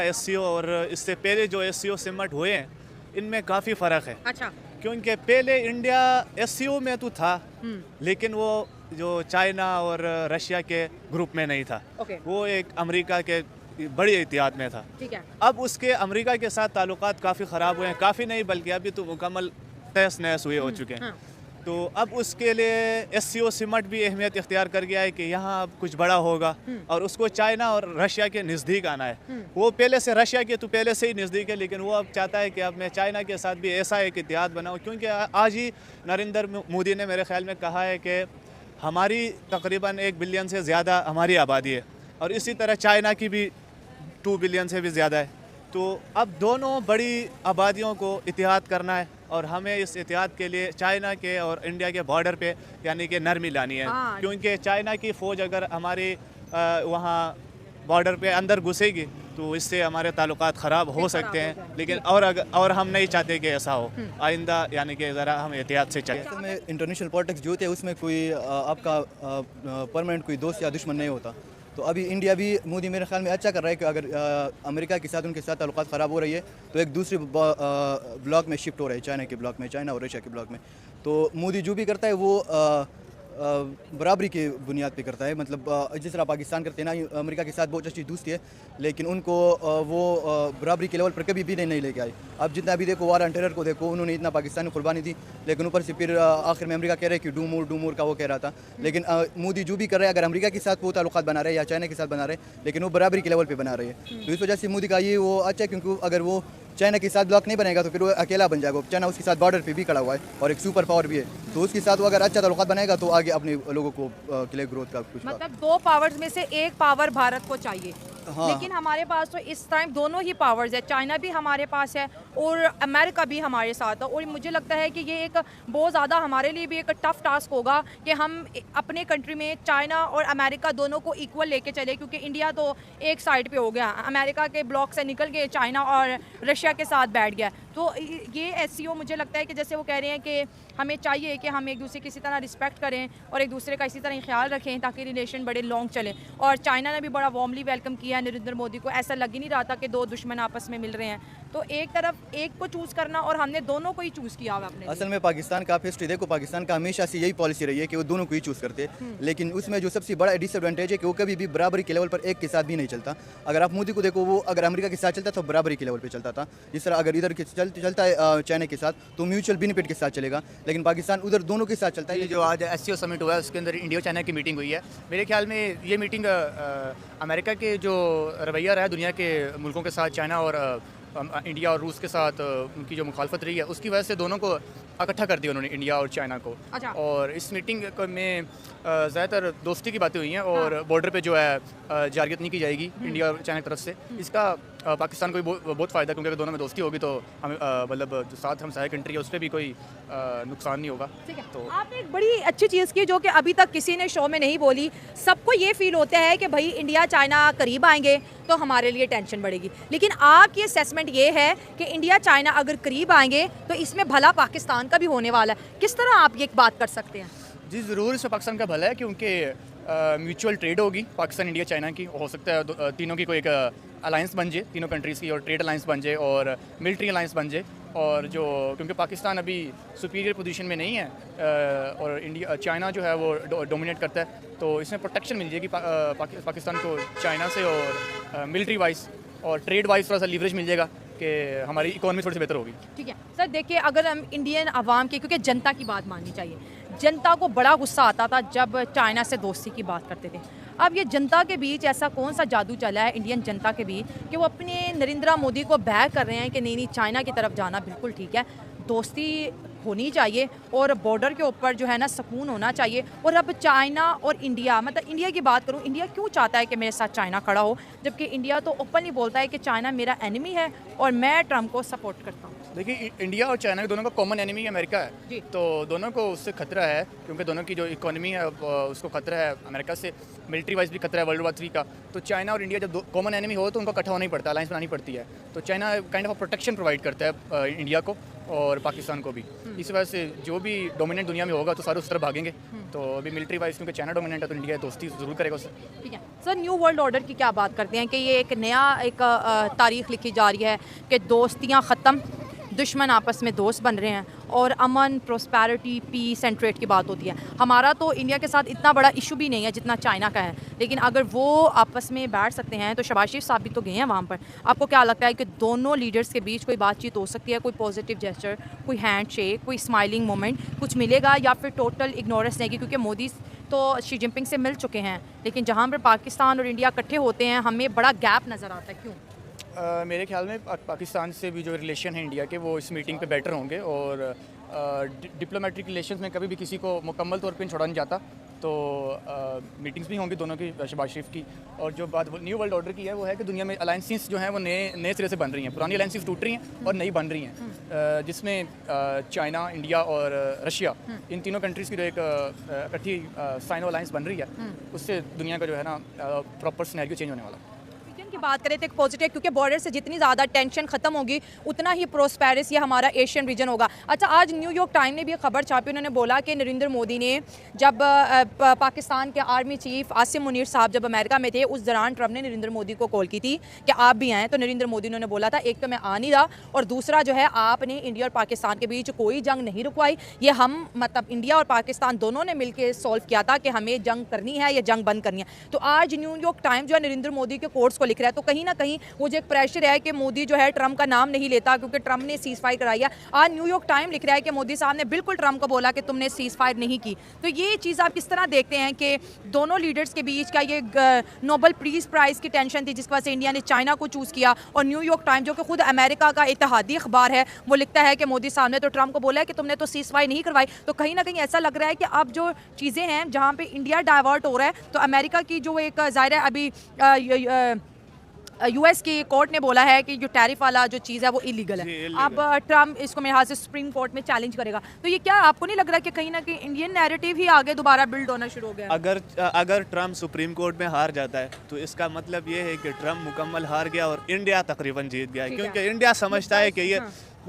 SCO और इससे पहले जो एससीओ समिट हुए हैं इनमें काफ़ी फ़र्क है। अच्छा। क्योंकि पहले इंडिया एससीओ में तो था लेकिन वो जो चाइना और रशिया के ग्रुप में नहीं था। ओके। वो एक अमेरिका के बड़ी इत्तेहाद में था। ठीक है। अब उसके अमेरिका के साथ ताल्लुकात काफ़ी ख़राब हुए हैं, काफ़ी नहीं बल्कि अभी तो मुकम्मल तहस नहस हुए हो चुके हैं। हाँ। तो अब उसके लिए एससीओ समिट भी अहमियत इख्तियार कर गया है कि यहाँ अब कुछ बड़ा होगा और उसको चाइना और रशिया के नज़दीक आना है। वो पहले से रशिया के तो पहले से ही नज़दीक है, लेकिन वो अब चाहता है कि अब मैं चाइना के साथ भी ऐसा एक इत्तेहाद बनाऊँ। क्योंकि आज ही नरेंद्र मोदी ने मेरे ख्याल में कहा है कि हमारी तकरीबन 1 बिलियन से ज़्यादा हमारी आबादी है और इसी तरह चाइना की भी 2 बिलियन से भी ज़्यादा है। तो अब दोनों बड़ी आबादियों को इत्तेहाद करना है और हमें इस इत्तेहाद के लिए चाइना के और इंडिया के बॉर्डर पे यानी कि नरमी लानी है। हाँ। क्योंकि चाइना की फ़ौज अगर हमारी वहाँ बॉर्डर पे अंदर घुसेगी तो इससे हमारे ताल्लुकात ख़राब हो सकते हैं। लेकिन और हम नहीं चाहते कि ऐसा हो आइंदा, यानी कि ज़रा हम एहतियात से चलें। असल में इंटरनेशनल पॉलिटिक्स जो होते हैं उसमें कोई आपका परमानेंट कोई दोस्त या दुश्मन नहीं होता। तो अभी इंडिया भी मोदी मेरे ख्याल में अच्छा कर रहा है कि अगर अमेरिका के साथ उनके साथ ताल्लुकात ख़राब हो रही है तो एक दूसरे ब्लॉक में शिफ्ट हो रहा है, चाइना के ब्लॉक में, चाइना और रशिया के ब्लॉक में। तो मोदी जो भी करता है वो बराबरी के बुनियाद पे करता है। मतलब जिस तरह पाकिस्तान करते हैं ना, अमेरिका के साथ बहुत अच्छी दोस्ती है लेकिन उनको वो बराबरी के लेवल पर कभी भी नहीं लेके आए। अब जितना भी देखो वार ऑन टेरर को देखो, उन्होंने इतना पाकिस्तान में कुर्बानी दी लेकिन ऊपर से फिर आखिर में अमेरिका कह रहे हैं कि डू मोर का वो कह रहा था। लेकिन मोदी जो भी कर रहे हैं, अगर अमेरिका के साथ वो ताल्लुकात बना रहे हैं या चाइना के साथ बना रहे हैं, लेकिन वो बराबरी के लेवल पर बना रहे हैं। तो इस वजह से मोदी का ये वो अच्छा है, क्योंकि अगर वो चाइना के साथ ब्लॉक नहीं बनेगा तो फिर वो अकेला बन जाएगा। चाइना उसके साथ बॉर्डर पे भी खड़ा हुआ है और एक सुपर पावर भी है, तो उसके साथ वो अगर अच्छा ताल्लुकात बनाएगा तो आगे अपने लोगों को के लिए ग्रोथ का कुछ मतलब 2 पावर्स में से एक पावर भारत को चाहिए। हाँ। लेकिन हमारे पास तो इस टाइम दोनों ही पावर्स है, चाइना भी हमारे पास है और अमेरिका भी हमारे साथ है। और मुझे लगता है कि ये एक बहुत ज़्यादा हमारे लिए भी एक टफ टास्क होगा कि हम अपने कंट्री में चाइना और अमेरिका दोनों को इक्वल लेके चले, क्योंकि इंडिया तो एक साइड पे हो गया, अमेरिका के ब्लॉक से निकल के चाइना और रशिया के साथ बैठ गया। तो ये एससीओ मुझे लगता है कि जैसे वो कह रहे हैं कि हमें चाहिए कि हम एक दूसरे की इसी तरह रिस्पेक्ट करें और एक दूसरे का इसी तरह ख्याल रखें ताकि रिलेशन बड़े लॉन्ग चले। और चाइना ने भी बड़ा वार्मली वेलकम किया नरेंद्र मोदी को, ऐसा लग ही नहीं रहा था कि 2 दुश्मन आपस में मिल रहे हैं। तो एक तरफ एक को चूज़ करना और हमने दोनों को ही चूज़ किया हुआ अपने। असल में पाकिस्तान का आप हिस्ट्री देखो, पाकिस्तान का हमेशा से यही पॉलिसी रही है कि वो दोनों को ही चूज़ करते हैं। लेकिन उसमें जो सबसे बड़ा डिसएडवांटेज है कि वो कभी भी बराबरी के लेवल पर एक के साथ भी नहीं चलता। अगर आप मोदी को देखो, वो अगर अमेरिका के साथ चलता तो बराबरी के लेवल पर चलता था। जिस तरह अगर इधर चलता है चाइना के साथ तो म्यूचुअल बेनिफिट के साथ चलेगा, लेकिन पाकिस्तान उधर दोनों के साथ चलता है। जो आज एससीओ समिट हुआ है उसके अंदर इंडिया चाइना की मीटिंग हुई है। मेरे ख्याल में ये मीटिंग अमेरिका के जो रवैया रहा है दुनिया के मुल्कों के साथ, चाइना और इंडिया और रूस के साथ उनकी जो मुखालफत रही है उसकी वजह से दोनों को इकट्ठा कर दिया उन्होंने, इंडिया और चाइना को। अच्छा। और इस मीटिंग में ज़्यादातर दोस्ती की बातें हुई हैं और बॉर्डर पे जो है जारयत नहीं की जाएगी इंडिया और चाइना की तरफ से। इसका पाकिस्तान को भी बहुत फ़ायदा, क्योंकि अगर दोनों में दोस्ती होगी तो हमें मतलब जो साथ हम सहायक कंट्री है उस पर भी कोई नुकसान नहीं होगा। ठीक है। तो आपने एक बड़ी अच्छी चीज़ की जो कि अभी तक किसी ने शो में नहीं बोली। सबको ये फील होता है कि भाई इंडिया चाइना करीब आएंगे तो हमारे लिए टेंशन बढ़ेगी, लेकिन आपकी असेसमेंट ये है कि इंडिया चाइना अगर करीब आएंगे तो इसमें भला पाकिस्तान का भी होने वाला है। किस तरह आप ये बात कर सकते हैं? जी ज़रूर, इसमें पाकिस्तान का भला है क्योंकि म्यूचुअल ट्रेड होगी पाकिस्तान इंडिया चाइना की। हो सकता है तीनों की कोई एक अलायंस बन जाए, तीनों कंट्रीज़ की, और ट्रेड अलायंस बन जाए और मिलिट्री अलायंस बन जाए। और जो क्योंकि पाकिस्तान अभी सुपीरियर पोजीशन में नहीं है और इंडिया चाइना जो है वो डोमिनेट करता है, तो इसमें प्रोटेक्शन मिल जाएगी पाकिस्तान को चाइना से, और मिलिट्री वाइज और ट्रेड वाइज थोड़ा सा लीवरेज मिल जाएगा कि हमारी इकोनॉमी थोड़ी सी बेहतर होगी। ठीक है सर, देखिए अगर हम इंडियन अवाम की, क्योंकि जनता की बात माननी चाहिए, जनता को बड़ा गुस्सा आता था जब चाइना से दोस्ती की बात करते थे। अब ये जनता के बीच ऐसा कौन सा जादू चला है इंडियन जनता के बीच कि वो अपने नरेंद्र मोदी को बैक कर रहे हैं कि नहीं चाइना की तरफ जाना बिल्कुल ठीक है, दोस्ती होनी चाहिए और बॉर्डर के ऊपर जो है ना सुकून होना चाहिए। और अब चाइना और इंडिया, मतलब इंडिया की बात करूं, इंडिया क्यों चाहता है कि मेरे साथ चाइना खड़ा हो, जबकि इंडिया तो ओपनली बोलता है कि चाइना मेरा एनिमी है और मैं ट्रम्प को सपोर्ट करता हूं। देखिए, इंडिया और चाइना दोनों का कॉमन एनिमी अमेरिका जी। है, तो दोनों को उससे खतरा है क्योंकि दोनों की जो इकोनॉमी है उसको खतरा है अमेरिका से, मिलिट्री वाइज भी खतरा है वर्ल्ड वार 3 का। तो चाइना और इंडिया जब कॉमन एनिमी हो तो उनको इकट्ठा होना ही पड़ता है, अलायंस बनानी पड़ती है। तो China kind of protection provide करता है इंडिया को, और पाकिस्तान को भी। इस वजह से जो भी डोमिनेंट दुनिया में होगा तो सारे उस तरफ भागेंगे। तो अभी मिलिट्री वाइज क्योंकि चाइना डोमिनेंट है तो इंडिया दोस्ती ज़रूर करेगा उससे। ठीक है सर, न्यू वर्ल्ड ऑर्डर की क्या बात करते हैं कि ये एक नया एक तारीख लिखी जा रही है कि दोस्तियाँ ख़त्म, दुश्मन आपस में दोस्त बन रहे हैं और अमन, प्रोस्पैरिटी, पीस एंड ट्रेड की बात होती है। हमारा तो इंडिया के साथ इतना बड़ा इशू भी नहीं है जितना चाइना का है, लेकिन अगर वो आपस में बैठ सकते हैं तो शहबाज शरीफ साहब भी तो गए हैं वहाँ पर। आपको क्या लगता है कि दोनों लीडर्स के बीच कोई बातचीत हो सकती है, कोई पॉजिटिव जेस्चर, कोई हैंड शेक, कोई स्माइलिंग मोमेंट कुछ मिलेगा, या फिर टोटल इग्नोरेंस रहेगी? क्योंकि मोदी तो शी जिनपिंग से मिल चुके हैं, लेकिन जहाँ पर पाकिस्तान और इंडिया इकट्ठे होते हैं हमें बड़ा गैप नज़र आता है, क्यों? मेरे ख्याल में पाकिस्तान से भी जो रिलेशन है इंडिया के वो इस मीटिंग पे बेटर होंगे। और डिप्लोमेटिक रिलेशंस में कभी भी किसी को मुकम्मल तौर पे छोड़ा नहीं जाता। तो मीटिंग्स भी होंगी दोनों की, शहबाज शरीफ की। और जो बात न्यू वर्ल्ड ऑर्डर की है वो है कि दुनिया में अलायंसेस जो हैं वो नए सिरे से बन रही हैं। पुरानी अलायंसेस टूट रही हैं और नई बन रही हैं, जिसमें चाइना, इंडिया और रशिया, इन तीनों कंट्रीज़ की जो एक इकट्ठी साइनो अलायंस बन रही है, उससे दुनिया का जो है ना प्रॉपर सिनेरियो चेंज होने वाला है। की बात करें तो एक पॉजिटिव, क्योंकि बॉर्डर से जितनी ज़्यादा टेंशन खत्म होगी उतना ही प्रोस्पेरस या हमारा एशियन रीजन होगा। अच्छा, आज न्यूयॉर्क टाइम ने भी एक खबर छापी, उन्होंने बोला कि नरेंद्र मोदी ने जब पाकिस्तान के आर्मी चीफ आसिम मुनीर साहब जब अमेरिका में थे, उस दौरान ट्रम्प ने नरेंद्र मोदी को कॉल की थी कि आप भी आएँ। तो नरेंद्र मोदी उन्होंने बोला था एक तो मैं आ नहीं रहा, और दूसरा जो है आपने इंडिया और पाकिस्तान के बीच कोई जंग नहीं रुकवाई, ये हम मतलब इंडिया और पाकिस्तान दोनों ने मिलकर सॉल्व किया था कि हमें जंग करनी है या जंग बंद करनी है। तो आज न्यूयॉर्क टाइम जो है नरेंद्र मोदी के कोर्ट्स को लिख रहा है, तो कहीं ना कहीं वो जो एक प्रेशर है कि मोदी जो है ट्रम्प का नाम नहीं लेता क्योंकि ट्रम्प ने सीज फायर कराई है। आज न्यूयॉर्क टाइम लिख रहा है कि मोदी साहब ने बिल्कुल ट्रम्प को बोला कि तुमने सीज फायर नहीं की। तो ये चीज़ आप किस तरह देखते हैं कि दोनों लीडर्स के बीच का ये नोबेल पीस प्राइज़ की टेंशन थी जिसकी वजह से इंडिया ने चाइना को चूज़ किया, और न्यूयॉर्क टाइम जो कि खुद अमेरिका का इत्तेहादी अखबार है वो लिखता है कि मोदी साहब ने तो ट्रम्प को बोला है कि तुमने तो सीज फायर नहीं करवाई। तो कहीं ना कहीं ऐसा लग रहा है कि अब जो चीज़ें हैं जहाँ पे इंडिया डाइवर्ट हो रहा है, तो अमेरिका की जो एक ज़ाहिर है अभी यूएस की कोर्ट ने बोला है कि जो टैरिफ वाला जो चीज़ है वो इलीगल है। अब ट्रम्प इसको मेरे हाथ से सुप्रीम कोर्ट में चैलेंज करेगा। तो ये क्या आपको नहीं लग रहा कि कहीं ना कहीं इंडियन नैरेटिव ही आगे दोबारा बिल्ड होना शुरू हो गया? अगर ट्रम्प सुप्रीम कोर्ट में हार जाता है तो इसका मतलब ये है कि ट्रम्प मुकम्मल हार गया और इंडिया तकरीबन जीत गया, क्योंकि इंडिया समझता है कि ये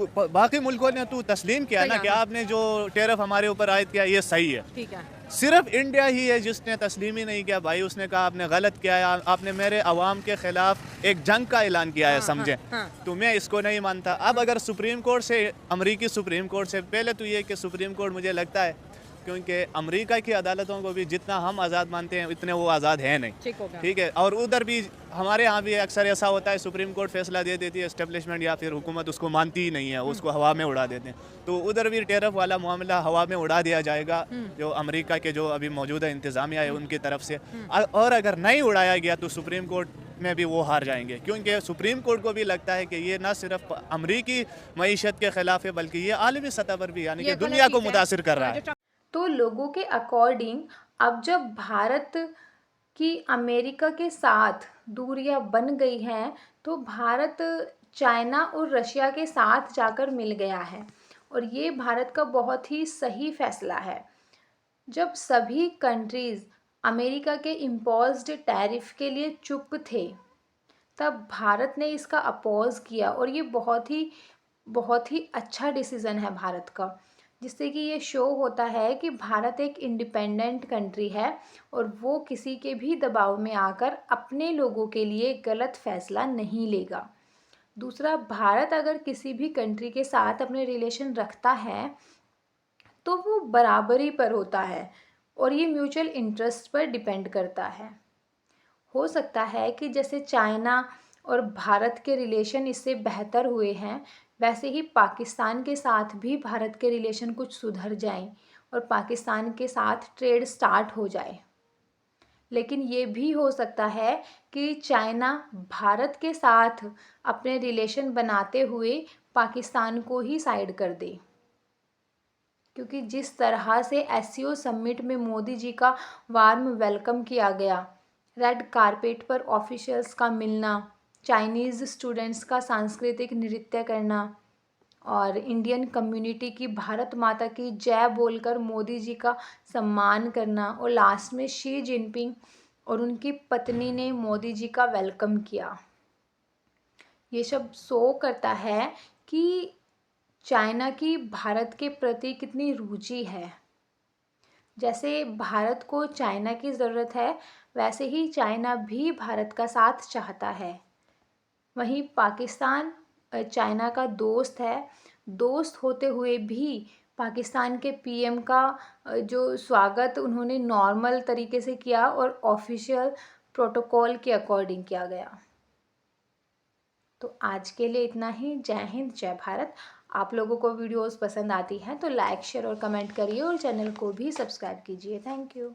बाकी मुल्कों ने तो तस्लीम किया ना कि आपने जो टैरिफ हमारे ऊपर आयद किया ये सही है। ठीक है, सिर्फ इंडिया ही है जिसने तस्लीम ही नहीं किया। भाई उसने कहा आपने गलत किया है, आपने मेरे अवाम के खिलाफ एक जंग का ऐलान किया है, समझे? तो मैं इसको नहीं मानता। अब अगर सुप्रीम कोर्ट से, अमरीकी सुप्रीम कोर्ट से, पहले तो ये कि सुप्रीम कोर्ट मुझे लगता है क्योंकि अमेरिका की अदालतों को भी जितना हम आज़ाद मानते हैं इतने वो आज़ाद है नहीं, ठीक है। और उधर भी हमारे यहाँ भी अक्सर ऐसा होता है, सुप्रीम कोर्ट फैसला दे देती है, एस्टेब्लिशमेंट या फिर हुकूमत उसको मानती ही नहीं है, उसको हवा में उड़ा देते हैं। तो उधर भी टैरिफ वाला मामला हवा में उड़ा दिया जाएगा जो अमेरिका के जो अभी मौजूदा इंतज़ामिया है उनकी तरफ से। और अगर नहीं उड़ाया गया तो सुप्रीम कोर्ट में भी वो हार जाएंगे, क्योंकि सुप्रीम कोर्ट को भी लगता है कि ये ना सिर्फ अमरीकी मईशत के ख़िलाफ़ है बल्कि ये आलमी सतह पर भी यानी कि दुनिया को मुतासिर कर रहा है। तो लोगों के अकॉर्डिंग अब जब भारत की अमेरिका के साथ दूरियां बन गई हैं तो भारत चाइना और रशिया के साथ जाकर मिल गया है, और ये भारत का बहुत ही सही फैसला है। जब सभी कंट्रीज़ अमेरिका के इम्पोज्ड टैरिफ के लिए चुप थे तब भारत ने इसका अपोज किया, और ये बहुत ही अच्छा डिसीज़न है भारत का, जिससे कि ये शो होता है कि भारत एक इंडिपेंडेंट कंट्री है और वो किसी के भी दबाव में आकर अपने लोगों के लिए गलत फ़ैसला नहीं लेगा। दूसरा, भारत अगर किसी भी कंट्री के साथ अपने रिलेशन रखता है तो वो बराबरी पर होता है और ये म्यूचुअल इंटरेस्ट पर डिपेंड करता है। हो सकता है कि जैसे चाइना और भारत के रिलेशन इससे बेहतर हुए हैं, वैसे ही पाकिस्तान के साथ भी भारत के रिलेशन कुछ सुधर जाएं और पाकिस्तान के साथ ट्रेड स्टार्ट हो जाए। लेकिन ये भी हो सकता है कि चाइना भारत के साथ अपने रिलेशन बनाते हुए पाकिस्तान को ही साइड कर दे, क्योंकि जिस तरह से एससीओ समिट में मोदी जी का वार्म वेलकम किया गया, रेड कारपेट पर ऑफिशियल्स का मिलना, चाइनीज़ स्टूडेंट्स का सांस्कृतिक नृत्य करना और इंडियन कम्युनिटी की भारत माता की जय बोलकर मोदी जी का सम्मान करना, और लास्ट में शी जिनपिंग और उनकी पत्नी ने मोदी जी का वेलकम किया। ये सब शो करता है कि चाइना की भारत के प्रति कितनी रुचि है। जैसे भारत को चाइना की ज़रूरत है, वैसे ही चाइना भी भारत का साथ चाहता है। वहीं पाकिस्तान चाइना का दोस्त है। दोस्त होते हुए भी पाकिस्तान के पीएम का जो स्वागत उन्होंने नॉर्मल तरीके से किया और ऑफिशियल प्रोटोकॉल के अकॉर्डिंग किया गया। तो आज के लिए इतना ही। जय हिंद, जय भारत। आप लोगों को वीडियोस पसंद आती हैं तो लाइक, शेयर और कमेंट करिए और चैनल को भी सब्सक्राइब कीजिए। Thank you.